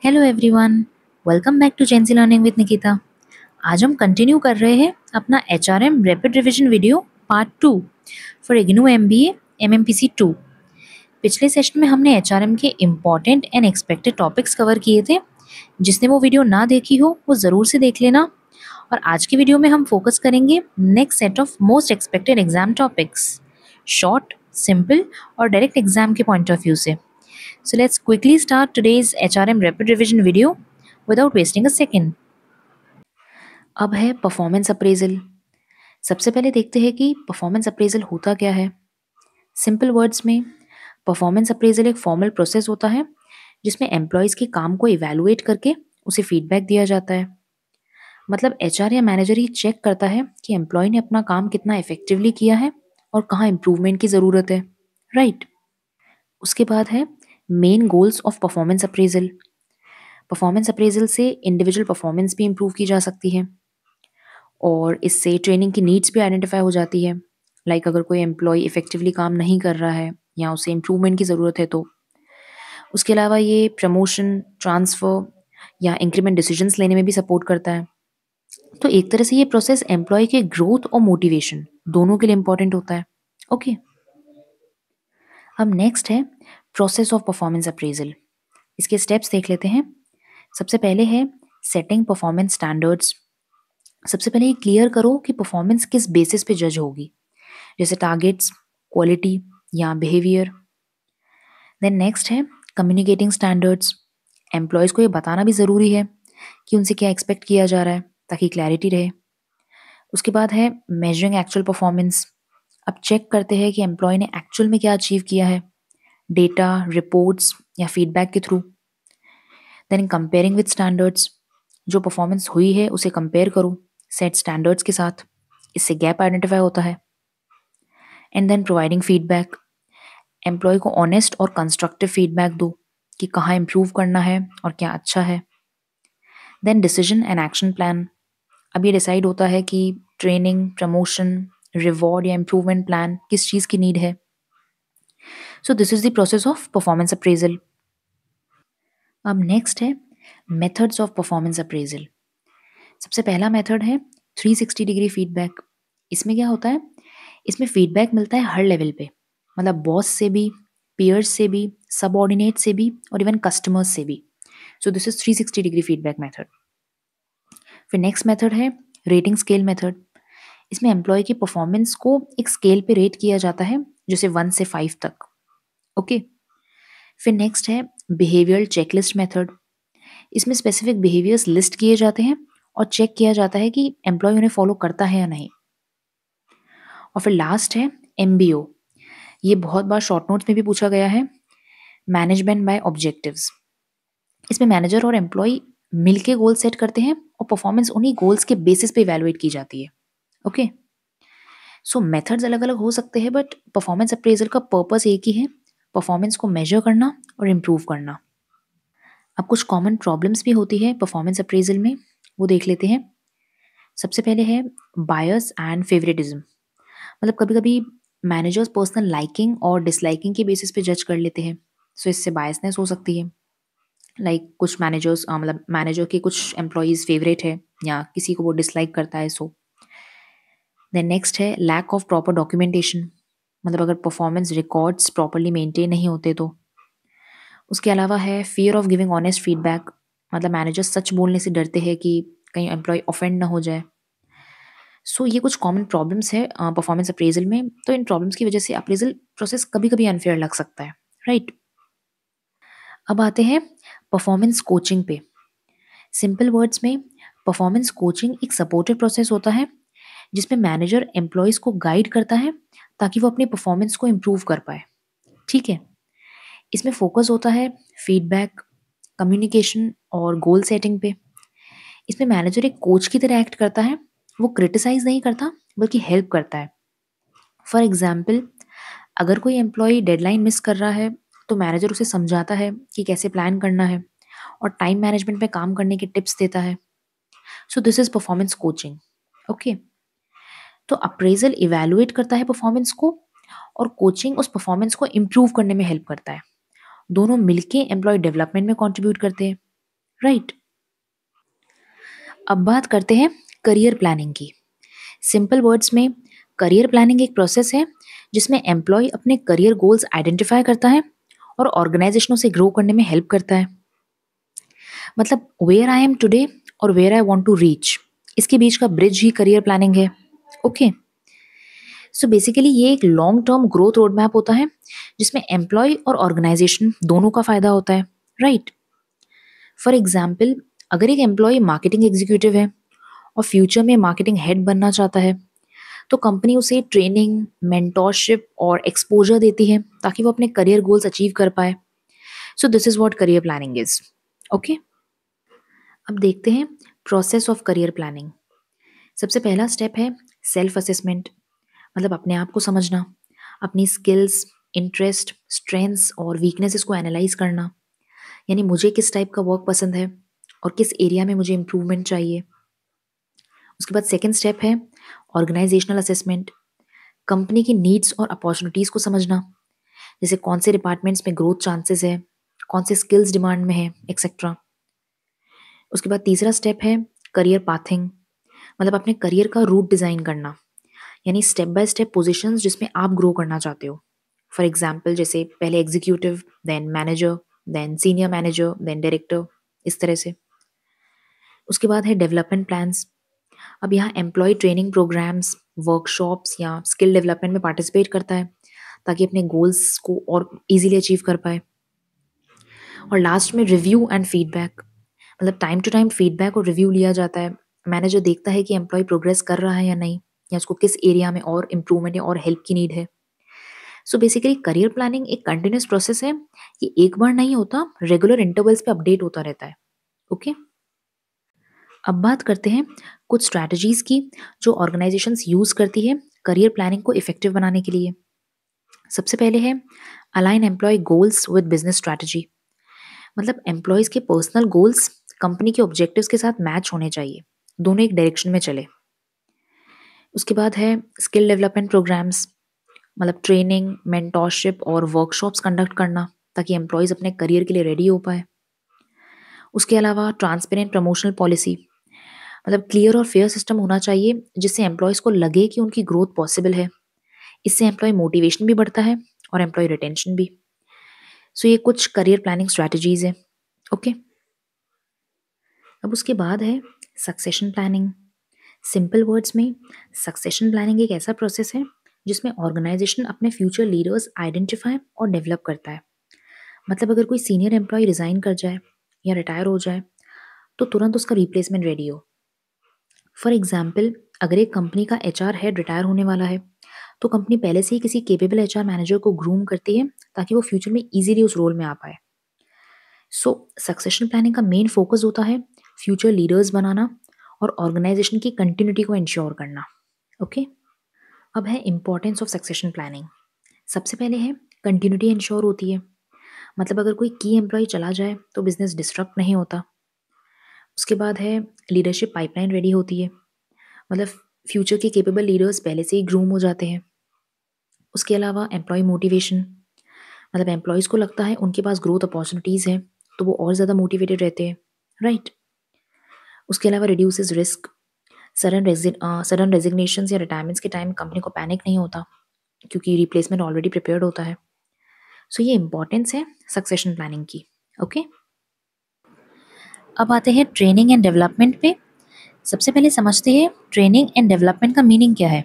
Hello everyone, welcome back to Gency learning with Nikita. आज हम continue कर रहे हैं अपना HRM rapid revision video part 2 for IGNOU MBA MMPC 2। पिछले सेशन में हमने एचआरएम के important and expected topics cover किए थे। जिसने वो वीडियो ना देखी हो वो ज़रूर से देख लेना। और आज की वीडियो में हम फोकस करेंगे next set of most expected exam topics, short, simple और डायरेक्ट एग्जाम के पॉइंट ऑफ व्यू से। So let's quickly start today's HRM rapid revision video without wasting a second. अब है परफॉर्मेंस अप्रेजल। सबसे पहले देखते हैं कि परफॉर्मेंस अप्रेजल होता क्या है। सिंपल वर्ड्स में परफॉर्मेंस अप्रेजल एक फॉर्मल प्रोसेस होता है जिसमें एम्प्लॉयज़ के काम को इवैल्यूएट करके उसे फीडबैक दिया जाता है। मतलब एचआर या मैनेजर ही चेक करता है कि एम्प्लॉय ने अपना काम कितना इफेक्टिवली किया है और कहाँ इम्प्रूवमेंट की ज़रूरत है, राइट। उसके बाद है main goals of performance appraisal. Performance appraisal से इंडिविजुअल परफॉर्मेंस भी इम्प्रूव की जा सकती है और इससे ट्रेनिंग की नीड्स भी आइडेंटिफाई हो जाती है। लाइक अगर कोई एम्प्लॉय इफेक्टिवली काम नहीं कर रहा है या उसे इम्प्रूवमेंट की ज़रूरत है तो। उसके अलावा ये प्रमोशन, ट्रांसफ़र या इंक्रीमेंट डिसीजंस लेने में भी सपोर्ट करता है। तो एक तरह से ये प्रोसेस एम्प्लॉय के ग्रोथ और मोटिवेशन दोनों के लिए इम्पॉर्टेंट होता है। ओके, अब नेक्स्ट है प्रोसेस ऑफ परफॉर्मेंस अप्रेजल। इसके स्टेप्स देख लेते हैं। सबसे पहले है सेटिंग परफॉर्मेंस स्टैंडर्ड्स। सबसे पहले ये क्लियर करो कि परफॉर्मेंस किस बेसिस पे जज होगी, जैसे टारगेट्स, क्वालिटी या बिहेवियर। देन नेक्स्ट है कम्युनिकेटिंग स्टैंडर्ड्स। एम्प्लॉयज़ को ये बताना भी ज़रूरी है कि उनसे क्या एक्सपेक्ट किया जा रहा है ताकि क्लैरिटी रहे। उसके बाद है मेजरिंग एक्चुअल परफॉर्मेंस। अब चेक करते हैं कि एम्प्लॉय ने एक्चुअल में क्या अचीव किया है, डेटा, रिपोर्ट्स या फीडबैक के थ्रू। Then comparing with standards. जो परफॉर्मेंस हुई है उसे कंपेयर करो सेट स्टैंडर्ड्स के साथ, इससे गैप आइडेंटिफाई होता है। And then providing feedback. Employ को ऑनेस्ट और कंस्ट्रक्टिव फीडबैक दो कि कहाँ इम्प्रूव करना है और क्या अच्छा है। Then decision and action plan. अब ये डिसाइड होता है कि ट्रेनिंग, प्रमोशन, रिवॉर्ड या इम्प्रूवमेंट प्लान किस चीज़ की नीड है। So this is the process of performance appraisal. अब नेक्स्ट है मेथड्स ऑफ परफॉर्मेंस अप्रेजल। सबसे पहला मेथड है 360 डिग्री फीडबैक। इसमें क्या होता है, इसमें फीडबैक मिलता है हर लेवल पे, मतलब बॉस से भी, पीयर्स से भी, सबऑर्डिनेट से भी और इवन कस्टमर्स से भी। सो this is 360 degree feedback method. फिर नेक्स्ट मेथड है रेटिंग स्केल मेथड। इसमें एम्प्लॉय की परफॉर्मेंस को एक स्केल पे रेट किया जाता है, जैसे 1 से 5 तक। ओके। फिर नेक्स्ट है बिहेवियरल चेकलिस्ट मेथड। इसमें स्पेसिफिक बिहेवियर्स लिस्ट किए जाते हैं और चेक किया जाता है कि एम्प्लॉय उन्हें फॉलो करता है या नहीं। और फिर लास्ट है एमबीओ। ये बहुत बार शॉर्ट नोट्स में भी पूछा गया है, मैनेजमेंट बाय ऑब्जेक्टिव्स। इसमें मैनेजर और एम्प्लॉय मिलके गोल सेट करते हैं और परफॉर्मेंस उन्हीं गोल्स के बेसिस पे इवैल्यूएट की जाती है। ओके, सो मेथड्स अलग अलग हो सकते हैं बट परफॉर्मेंस अप्रेजल का पर्पस एक ही है, परफॉर्मेंस को मेजर करना और इम्प्रूव करना। अब कुछ कॉमन प्रॉब्लम्स भी होती है परफॉर्मेंस अप्रेजल में, वो देख लेते हैं। सबसे पहले है बायस एंड फेवरेटिज्म। मतलब कभी कभी मैनेजर्स पर्सनल लाइकिंग और डिसलाइकिंग के बेसिस पे जज कर लेते हैं, सो इससे बायसनेस हो सकती है। लाइक कुछ मैनेजर्स मतलब मैनेजर के कुछ एम्प्लॉयज़ फेवरेट है या किसी को वो डिसलाइक करता है। सो देन नेक्स्ट है लैक ऑफ प्रॉपर डॉक्यूमेंटेशन। मतलब अगर परफॉर्मेंस रिकॉर्ड्स प्रॉपरली मेंटेन नहीं होते तो। उसके अलावा है fear of giving honest feedback. मतलब मैनेजर सच बोलने से डरते हैं कि कहीं एम्प्लॉय ऑफेंड ना हो जाए। सो ये कुछ कॉमन प्रॉब्लम्स है परफॉर्मेंस अप्रेजल में। तो इन प्रॉब्लम्स की वजह से अप्रेजल प्रोसेस कभी कभी अनफेयर लग सकता है, राइट। अब आते हैं परफॉर्मेंस कोचिंग पे। सिंपल वर्ड्स में परफॉर्मेंस कोचिंग एक सपोर्टेड प्रोसेस होता है जिसमें मैनेजर एम्प्लॉयज़ को गाइड करता है ताकि वो अपनी परफॉर्मेंस को इम्प्रूव कर पाए। ठीक है, इसमें फोकस होता है फीडबैक, कम्युनिकेशन और गोल सेटिंग पे। इसमें मैनेजर एक कोच की तरह एक्ट करता है, वो क्रिटिसाइज नहीं करता बल्कि हेल्प करता है। फॉर एग्जाम्पल, अगर कोई एम्प्लॉय डेडलाइन मिस कर रहा है तो मैनेजर उसे समझाता है कि कैसे प्लान करना है और टाइम मैनेजमेंट पे काम करने के टिप्स देता है। So this is performance coaching. Okay, तो अप्रेजल इवैल्यूएट करता है परफॉर्मेंस को और कोचिंग उस परफॉर्मेंस को इम्प्रूव करने में हेल्प करता है। दोनों मिलके एम्प्लॉय डेवलपमेंट में कंट्रीब्यूट करते हैं। राइट। अब बात करते हैं करियर प्लानिंग की। सिंपल वर्ड्स में, करियर प्लानिंग एक प्रोसेस है जिसमें एम्प्लॉय अपने करियर गोल्स आइडेंटिफाई करता है और ऑर्गेनाइजेशनों से ग्रो करने में हेल्प करता है। मतलब वेयर आई एम टुडे और where I want to reach, इसके बीच का ब्रिज ही करियर प्लानिंग है। ओके, सो बेसिकली ये एक long term growth road map होता है जिसमें एम्प्लॉय और ऑर्गेनाइजेशन दोनों का फायदा होता है। राइट। फॉर एग्जाम्पल, अगर एक एम्प्लॉय मार्केटिंग एग्जीक्यूटिव है और फ्यूचर में मार्केटिंग हेड बनना चाहता है, तो कंपनी उसे ट्रेनिंग, मेंटोरशिप और एक्सपोजर देती है ताकि वो अपने करियर गोल्स अचीव कर पाए। सो this is what career planning is. Okay, अब देखते हैं प्रोसेस ऑफ करियर प्लानिंग। सबसे पहला स्टेप है सेल्फ असेसमेंट, मतलब अपने आप को समझना, अपनी स्किल्स, इंटरेस्ट, स्ट्रेंथ्स और वीकनेसेस को एनालाइज करना। यानी मुझे किस टाइप का वर्क पसंद है और किस एरिया में मुझे इम्प्रूवमेंट चाहिए। उसके बाद सेकेंड स्टेप है ऑर्गेनाइजेशनल असेसमेंट, कंपनी की नीड्स और अपॉर्चुनिटीज़ को समझना, जैसे कौन से डिपार्टमेंट्स में ग्रोथ चांसेस है, कौन से स्किल्स डिमांड में है, एक्सेट्रा। उसके बाद तीसरा स्टेप है करियर पाथिंग, मतलब अपने करियर का रूट डिज़ाइन करना, यानी स्टेप बाय स्टेप पोजीशंस जिसमें आप ग्रो करना चाहते हो। फॉर एग्जाम्पल, जैसे पहले executive, then manager, then senior manager, then director, इस तरह से। उसके बाद है डेवलपमेंट प्लान्स। अब यहाँ एम्प्लॉय ट्रेनिंग प्रोग्राम्स, वर्कशॉप्स या स्किल डेवलपमेंट में पार्टिसिपेट करता है ताकि अपने गोल्स को और इजीली अचीव कर पाए। और लास्ट में रिव्यू एंड फीडबैक, मतलब टाइम टू टाइम फीडबैक और रिव्यू लिया जाता है। मैनेजर देखता है कि एम्प्लॉय प्रोग्रेस कर रहा है या नहीं, या उसको किस एरिया में और इम्प्रूवमेंट या और हेल्प की नीड है। सो बेसिकली करियर प्लानिंग एक कंटिन्यूस प्रोसेस है, ये एक बार नहीं होता, रेगुलर इंटरवल्स पे अपडेट होता रहता है। ओके, अब बात करते हैं कुछ स्ट्रैटेजीज की जो ऑर्गेनाइजेशंस यूज करती है करियर प्लानिंग को इफेक्टिव बनाने के लिए। सबसे पहले है align employ goals with business strategy, मतलब एम्प्लॉयज के पर्सनल गोल्स कंपनी के ऑब्जेक्टिव्स के साथ मैच होने चाहिए, दोनों एक डायरेक्शन में चले। उसके बाद है स्किल डेवलपमेंट प्रोग्राम्स, मतलब ट्रेनिंग, मेंटोरशिप और वर्कशॉप्स कंडक्ट करना ताकि एम्प्लॉयज अपने करियर के लिए रेडी हो पाए। उसके अलावा ट्रांसपेरेंट प्रमोशनल पॉलिसी, मतलब क्लियर और फेयर सिस्टम होना चाहिए जिससे एम्प्लॉयज को लगे कि उनकी ग्रोथ पॉसिबल है। इससे एम्प्लॉय मोटिवेशन भी बढ़ता है और एम्प्लॉय रिटेंशन भी। सो ये कुछ करियर प्लानिंग स्ट्रैटेजीज है। ओके, अब उसके बाद है सक्सेशन प्लानिंग। सिंपल वर्ड्स में, सक्सेशन प्लानिंग एक ऐसा प्रोसेस है जिसमें ऑर्गेनाइजेशन अपने फ्यूचर लीडर्स आइडेंटिफाई और डेवलप करता है। मतलब अगर कोई सीनियर एम्प्लॉय रिजाइन कर जाए या रिटायर हो जाए तो तुरंत उसका रिप्लेसमेंट रेडी हो। फॉर एग्जाम्पल, अगर एक कंपनी का एचआर हेड रिटायर होने वाला है तो कंपनी पहले से ही किसी केपेबल एचआर मैनेजर को ग्रूम करती है ताकि वो फ्यूचर में इजीली उस रोल में आ पाए। सो सक्सेशन प्लानिंग का मेन फोकस होता है फ्यूचर लीडर्स बनाना और ऑर्गेनाइजेशन की कंटिन्यूटी को इंश्योर करना। ओके, अब है इम्पोर्टेंस ऑफ सक्सेशन प्लानिंग। सबसे पहले है कंटिन्यूटी इंश्योर होती है, मतलब अगर कोई की एम्प्लॉय चला जाए तो बिजनेस डिस्टर्ब नहीं होता। उसके बाद है लीडरशिप पाइपलाइन रेडी होती है, मतलब फ्यूचर के केपेबल लीडर्स पहले से ही ग्रूम हो जाते हैं। उसके अलावा एम्प्लॉय मोटिवेशन, मतलब एम्प्लॉयज़ को लगता है उनके पास ग्रोथ अपॉर्चुनिटीज़ हैं तो वो और ज़्यादा मोटिवेटेड रहते हैं। राइट। उसके अलावा रिड्यूसेस रिस्क, सडन रेजिग्नेशन या रिटायरमेंट्स के टाइम कंपनी को पैनिक नहीं होता क्योंकि रिप्लेसमेंट ऑलरेडी प्रिपेयर्ड होता है। सो ये इंपॉर्टेंस है सक्सेशन प्लानिंग की। ओके, अब आते हैं ट्रेनिंग एंड डेवलपमेंट पे। सबसे पहले समझते हैं ट्रेनिंग एंड डेवलपमेंट का मीनिंग क्या है।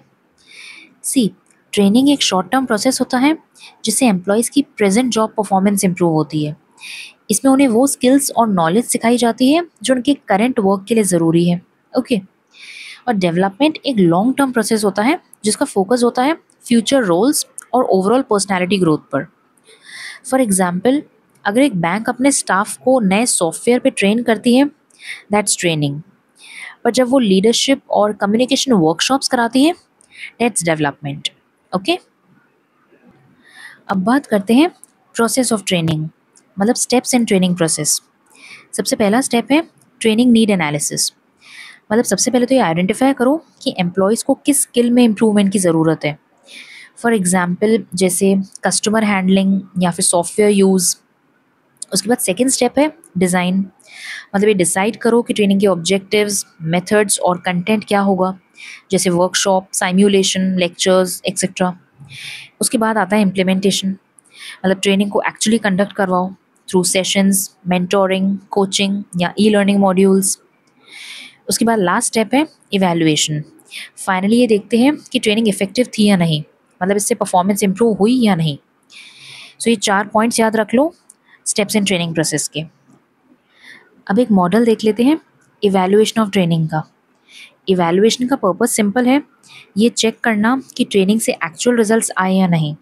सी, ट्रेनिंग एक शॉर्ट टर्म प्रोसेस होता है जिससे एम्प्लॉयज़ की प्रेजेंट जॉब परफॉर्मेंस इंप्रूव होती है। इसमें उन्हें वो स्किल्स और नॉलेज सिखाई जाती है जो उनके करंट वर्क के लिए ज़रूरी है। ओके, और डेवलपमेंट एक लॉन्ग टर्म प्रोसेस होता है जिसका फोकस होता है फ्यूचर रोल्स और ओवरऑल पर्सनैलिटी ग्रोथ पर। फॉर एग्जाम्पल, अगर एक बैंक अपने स्टाफ को नए सॉफ्टवेयर पे ट्रेन करती है, दैट्स ट्रेनिंग। पर जब वो लीडरशिप और कम्युनिकेशन वर्कशॉप्स कराती है, दैट्स डेवलपमेंट। ओके, अब बात करते हैं प्रोसेस ऑफ ट्रेनिंग, मतलब स्टेप्स इन ट्रेनिंग प्रोसेस। सबसे पहला स्टेप है ट्रेनिंग नीड एनालिसिस, मतलब सबसे पहले तो ये आइडेंटिफाई करो कि एम्प्लॉयज़ को किस स्किल में इम्प्रूवमेंट की ज़रूरत है। फॉर एग्जाम्पल, जैसे कस्टमर हैंडलिंग या फिर सॉफ्टवेयर यूज़। उसके बाद सेकेंड स्टेप है डिज़ाइन, मतलब ये डिसाइड करो कि ट्रेनिंग के ऑब्जेक्टिव्स, मेथड्स और कंटेंट क्या होगा, जैसे वर्कशॉप, साइम्युलेशन, लेक्चर्स एक्सेट्रा। उसके बाद आता है इम्प्लीमेंटेशन, मतलब ट्रेनिंग को एक्चुअली कंडक्ट करवाओ थ्रू सेशंस, मेंटोरिंग, कोचिंग या ई लर्निंग मॉड्यूल्स। उसके बाद लास्ट स्टेप है इवैल्यूएशन। फाइनली ये देखते हैं कि ट्रेनिंग इफेक्टिव थी या नहीं, मतलब इससे परफॉर्मेंस इंप्रूव हुई या नहीं। सो ये 4 पॉइंट्स याद रख लो स्टेप्स इन ट्रेनिंग प्रोसेस के। अब एक मॉडल देख लेते हैं इवैल्यूएशन ऑफ ट्रेनिंग का। इवैल्यूएशन का पर्पस सिंपल है, ये चेक करना कि ट्रेनिंग से एक्चुअल रिजल्ट्स आए या नहीं।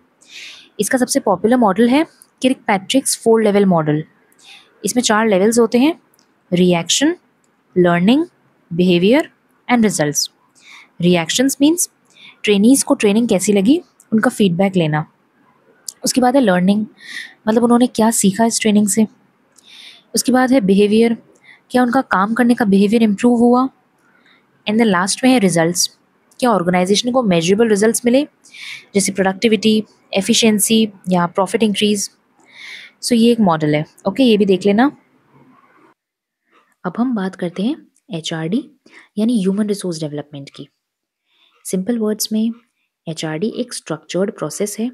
इसका सबसे पॉपुलर मॉडल है किर्कपैट्रिक्स 4 लेवल मॉडल। इसमें 4 लेवल्स होते हैं, reaction, learning, behaviour and results. Reactions means trainees को ट्रेनिंग कैसी लगी, उनका फीडबैक लेना। उसके बाद है लर्निंग, मतलब उन्होंने क्या सीखा इस ट्रेनिंग से। उसके बाद है बिहेवियर, क्या उनका काम करने का बिहेवियर इम्प्रूव हुआ। एंड देन लास्ट में है रिजल्ट्स, क्या ऑर्गेनाइजेशन को मेजरेबल रिजल्ट्स मिले, जैसे प्रोडक्टिविटी, एफिशिएंसी या प्रॉफिट इंक्रीज। सो ये एक मॉडल है, ओके, ये भी देख लेना। अब हम बात करते हैं HRD यानी ह्यूमन रिसोर्स डेवलपमेंट की। सिंपल वर्ड्स में HRD एक स्ट्रक्चर्ड प्रोसेस है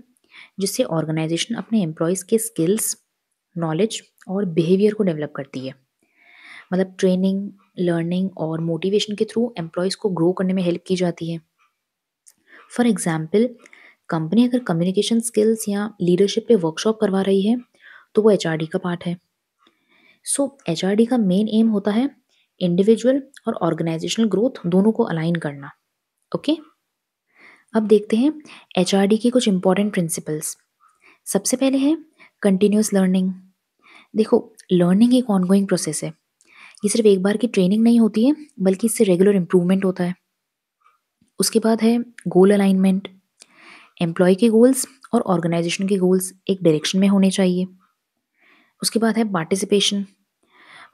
जिससे ऑर्गेनाइजेशन अपने एम्प्लॉयज़ के स्किल्स, नॉलेज और बिहेवियर को डेवलप करती है। मतलब ट्रेनिंग, लर्निंग और मोटिवेशन के थ्रू एम्प्लॉयज़ को ग्रो करने में हेल्प की जाती है। फॉर एग्जाम्पल, कंपनी अगर कम्युनिकेशन स्किल्स या लीडरशिप पे वर्कशॉप करवा रही है तो वो HRD का पार्ट है। सो HRD का मेन एम होता है इंडिविजुअल और ऑर्गेनाइजेशनल ग्रोथ दोनों को अलाइन करना। ओके, अब देखते हैं HRD की कुछ इंपॉर्टेंट प्रिंसिपल्स। सबसे पहले है कंटिन्यूस लर्निंग। देखो, लर्निंग एक ऑनगोइंग प्रोसेस है, ये सिर्फ एक बार की ट्रेनिंग नहीं होती है बल्कि इससे रेगुलर इंप्रूवमेंट होता है। उसके बाद है गोल अलाइनमेंट, एम्प्लॉय के गोल्स और ऑर्गेनाइजेशन के गोल्स एक डायरेक्शन में होने चाहिए। उसके बाद है पार्टिसिपेशन,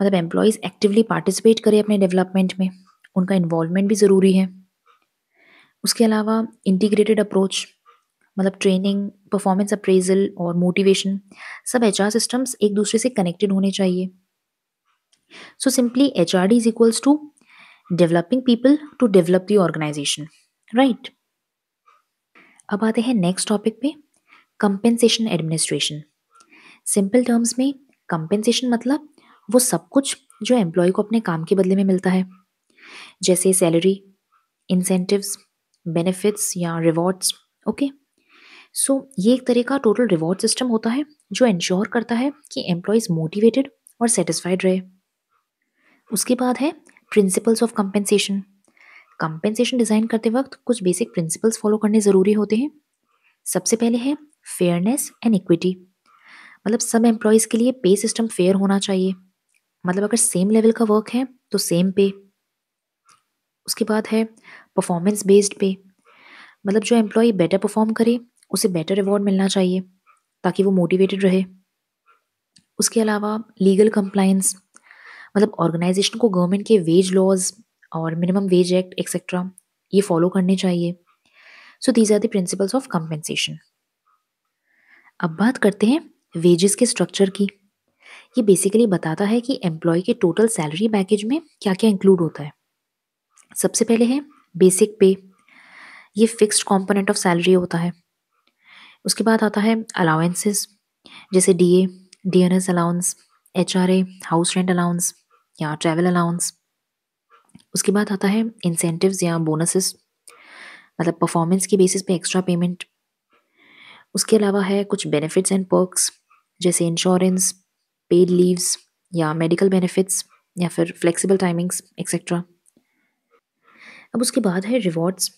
मतलब एम्प्लॉयज़ एक्टिवली पार्टिसिपेट करें अपने डेवलपमेंट में, उनका इन्वॉल्वमेंट भी ज़रूरी है। उसके अलावा इंटीग्रेटेड अप्रोच, मतलब ट्रेनिंग, परफॉर्मेंस अप्रेजल और मोटिवेशन, सब HR सिस्टम्स एक दूसरे से कनेक्टेड होने चाहिए। So simply HRD is equals to developing people to develop the organisation, right. अब आते हैं नेक्स्ट टॉपिक पे, कंपेंसेशन एडमिनिस्ट्रेशन। सिंपल टर्म्स में कंपेंसेशन मतलब वो सब कुछ जो एम्प्लॉय को अपने काम के बदले में मिलता है, जैसे सैलरी, इंसेंटिव्स, बेनिफिट्स या रिवॉर्ड्स। ओके, सो ये एक तरह का टोटल रिवॉर्ड सिस्टम होता है जो इंश्योर करता है कि एम्प्लॉयज मोटिवेटेड और सेटिस्फाइड रहे। उसके बाद है principles of compensation. Compensation design करते वक्त कुछ बेसिक प्रिंसिपल्स फॉलो करने ज़रूरी होते हैं। सबसे पहले है फेयरनेस एंड इक्विटी, मतलब सब एम्प्लॉयज़ के लिए पे सिस्टम फेयर होना चाहिए, मतलब अगर सेम लेवल का वर्क है तो सेम पे। उसके बाद है परफॉर्मेंस बेस्ड पे, मतलब जो एम्प्लॉय बेटर परफॉर्म करे उसे बेटर रिवॉर्ड मिलना चाहिए ताकि वो मोटिवेटेड रहे। उसके अलावा लीगल कंप्लायंस, मतलब ऑर्गेनाइजेशन को गवर्नमेंट के वेज लॉज और मिनिमम वेज एक्ट एक्सेट्रा ये फॉलो करने चाहिए। So these are the principles of compensation. अब बात करते हैं वेजेस के स्ट्रक्चर की। ये बेसिकली बताता है कि एम्प्लॉय के टोटल सैलरी पैकेज में क्या क्या इंक्लूड होता है। सबसे पहले है बेसिक पे, ये फिक्स्ड कंपोनेंट ऑफ सैलरी होता है। उसके बाद आता है अलाउंसेस, जैसे DA, DNS allowance, HRA, house rent allowance या ट्रैवल अलाउंस। उसके बाद आता है इंसेंटिव्स या बोनसेस, मतलब परफॉर्मेंस की बेसिस पे एक्स्ट्रा पेमेंट। उसके अलावा है कुछ बेनिफिट्स एंड पर्क्स, जैसे इंश्योरेंस, पेड लीव्स या मेडिकल बेनिफिट्स या फिर फ्लेक्सिबल टाइमिंग्स एक्सेट्रा। अब उसके बाद है रिवॉर्ड्स।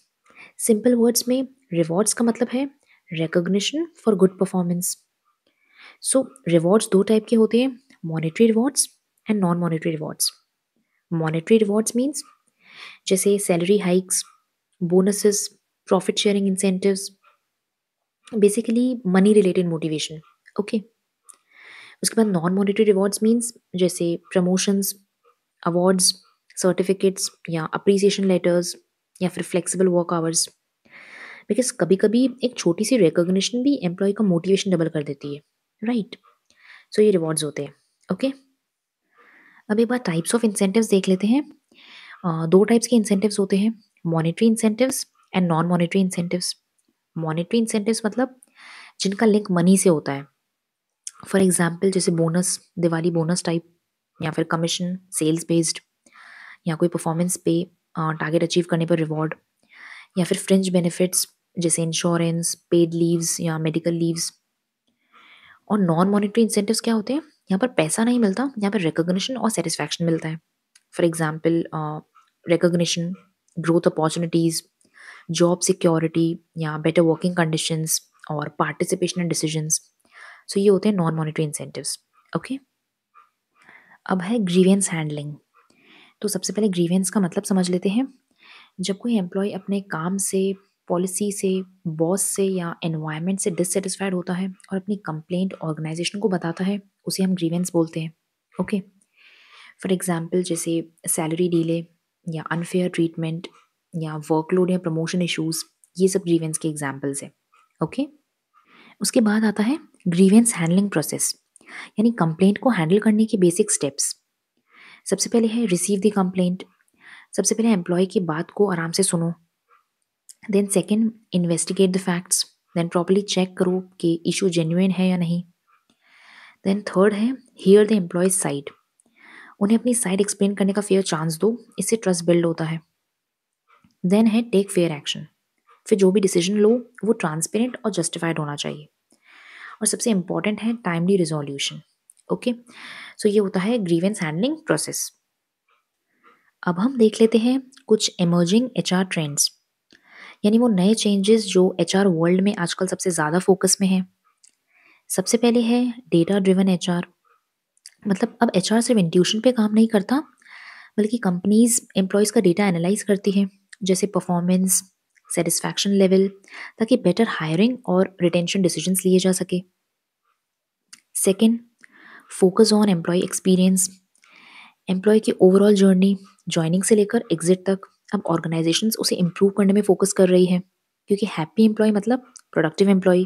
सिंपल वर्ड्स में रिवॉर्ड्स का मतलब है recognition for good performance. So rewards दो टाइप के होते हैं, monetary rewards and non monetary rewards. Monetary rewards means जैसे salary hikes, bonuses, profit sharing incentives, basically money related motivation. Okay, उसके बाद नॉन मॉनेटरी रिवॉर्ड्स मीन्स जैसे promotions, awards, certificates या appreciation letters या फिर फ्लेक्सिबल वर्क आवर्स। बिकॉज कभी कभी एक छोटी सी रिकॉग्निशन भी एम्प्लॉय का मोटिवेशन डबल कर देती है, राइट। सो ये रिवॉर्ड्स होते हैं। ओके, अब एक बार टाइप्स ऑफ इंसेंटिव्स देख लेते हैं। दो टाइप्स के इंसेंटिव्स होते हैं, monetary incentives and non monetary incentives. Monetary incentives मतलब जिनका लिंक मनी से होता है। फॉर एग्जाम्पल जैसे बोनस, दिवाली बोनस टाइप, या फिर कमीशन, सेल्स बेस्ड, या कोई परफॉर्मेंस पे, टारगेट अचीव करने पर रिवॉर्ड, या फिर फ्रिंज बेनिफिट्स जैसे इंश्योरेंस, पेड लीव्स या मेडिकल लीव्स। और नॉन मॉनेटरी इंसेंटिव्स क्या होते हैं? यहाँ पर पैसा नहीं मिलता, यहाँ पर रिकॉग्निशन और सेटिस्फैक्शन मिलता है। For example recognition, growth opportunities, job security या बेटर वर्किंग कंडीशंस और पार्टिसिपेशन इन डिसीजंस। सो ये होते हैं नॉन मॉनेटरी इंसेंटिव्स। ओके, अब है ग्रीवेंस हैंडलिंग। तो सबसे पहले ग्रीवेंस का मतलब समझ लेते हैं। जब कोई एम्प्लॉय अपने काम से, पॉलिसी से, बॉस से या एनवायरनमेंट से डिससेटिस्फाइड होता है और अपनी कंप्लेंट ऑर्गेनाइजेशन को बताता है, उसे हम ग्रीवेंस बोलते हैं। ओके, फॉर एग्जाम्पल जैसे सैलरी डीले या अनफेयर ट्रीटमेंट या वर्कलोड या प्रमोशन इश्यूज, ये सब ग्रीवेंस के एग्जाम्पल्स हैं। ओके, उसके बाद आता है ग्रीवेंस हैंडलिंग प्रोसेस, यानी कंप्लेंट को हैंडल करने के बेसिक स्टेप्स। सबसे पहले है रिसीव द कंप्लेंट। सबसे पहले एम्प्लॉय की बात को आराम से सुनो। Then second, investigate the facts. Then properly check करो कि इशू जेन्युइन है या नहीं। देन थर्ड है हियर द एम्प्लॉयज साइड। उन्हें अपनी साइड एक्सप्लेन करने का फेयर चांस दो, इससे ट्रस्ट बिल्ड होता है। देन है टेक फेयर एक्शन। फिर जो भी डिसीजन लो वो ट्रांसपेरेंट और जस्टिफाइड होना चाहिए। और सबसे इंपॉर्टेंट है टाइमली रिजोल्यूशन। ओके, सो ये होता है ग्रीवेंस हैंडलिंग प्रोसेस। अब हम देख लेते हैं कुछ इमर्जिंग एचआर ट्रेंड्स, यानी वो नए चेंजेस जो एचआर वर्ल्ड में आजकल सबसे ज़्यादा फोकस में है। सबसे पहले है डेटा ड्रिवन एचआर। मतलब अब एचआर सिर्फ इंट्यूशन पे काम नहीं करता, बल्कि कंपनीज एम्प्लॉयज़ का डेटा एनालाइज करती है, जैसे परफॉर्मेंस, सेटिस्फैक्शन लेवल, ताकि बेटर हायरिंग और रिटेंशन डिसीजंस लिए जा सके। Second, focus on employ experience. Employ की ओवरऑल जर्नी, ज्वाइनिंग से लेकर एग्जिट तक, अब ऑर्गेनाइजेशंस उसे इम्प्रूव करने में फोकस कर रही है, क्योंकि हैप्पी एम्प्लॉय मतलब प्रोडक्टिव एम्प्लॉय।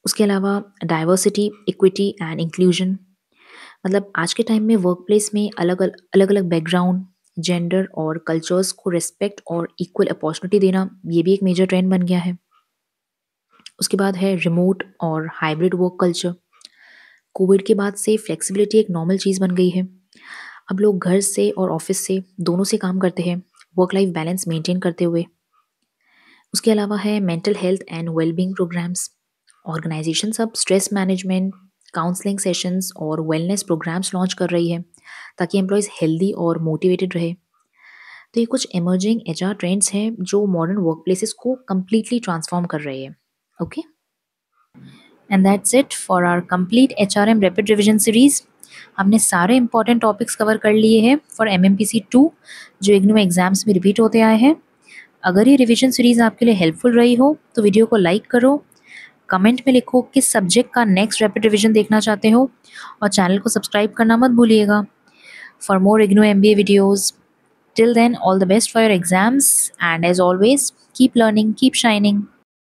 उसके अलावा डाइवर्सिटी, इक्विटी एंड इंक्लूजन। मतलब आज के टाइम में वर्क प्लेस में अलग अलग बैकग्राउंड, जेंडर और कल्चर्स को रिस्पेक्ट और इक्वल अपॉर्चुनिटी देना, ये भी एक मेजर ट्रेंड बन गया है। उसके बाद है रिमोट और हाइब्रिड वर्क कल्चर। कोविड के बाद से फ्लेक्सिबिलिटी एक नॉर्मल चीज़ बन गई है। अब लोग घर से और ऑफिस से दोनों से काम करते हैं, वर्क लाइफ बैलेंस मेंटेन करते हुए। उसके अलावा है mental health and wellbeing programmes. Organisation अब स्ट्रेस मैनेजमेंट, काउंसलिंग सेशंस और वेलनेस प्रोग्राम्स लॉन्च कर रही है, ताकि एम्प्लॉयज़ हेल्दी और मोटिवेटेड रहे। तो ये कुछ इमर्जिंग एचआर ट्रेंड्स हैं जो मॉडर्न वर्क प्लेसेस को कम्प्लीटली ट्रांसफॉर्म कर रहे हैं। Okay, and that's it for our complete HRM rapid revision series. हमने सारे इंपॉर्टेंट टॉपिक्स कवर कर लिए हैं फॉर एमएमपीसी 2, जो इग्नू एग्जाम्स में रिपीट होते आए हैं। अगर ये रिवीजन सीरीज आपके लिए हेल्पफुल रही हो तो वीडियो को लाइक करो, कमेंट में लिखो किस सब्जेक्ट का नेक्स्ट रैपिड रिवीजन देखना चाहते हो, और चैनल को सब्सक्राइब करना मत भूलिएगा for more IGNOU MBA videos. Till then, all the best for your exams, and as always, keep learning, keep shining.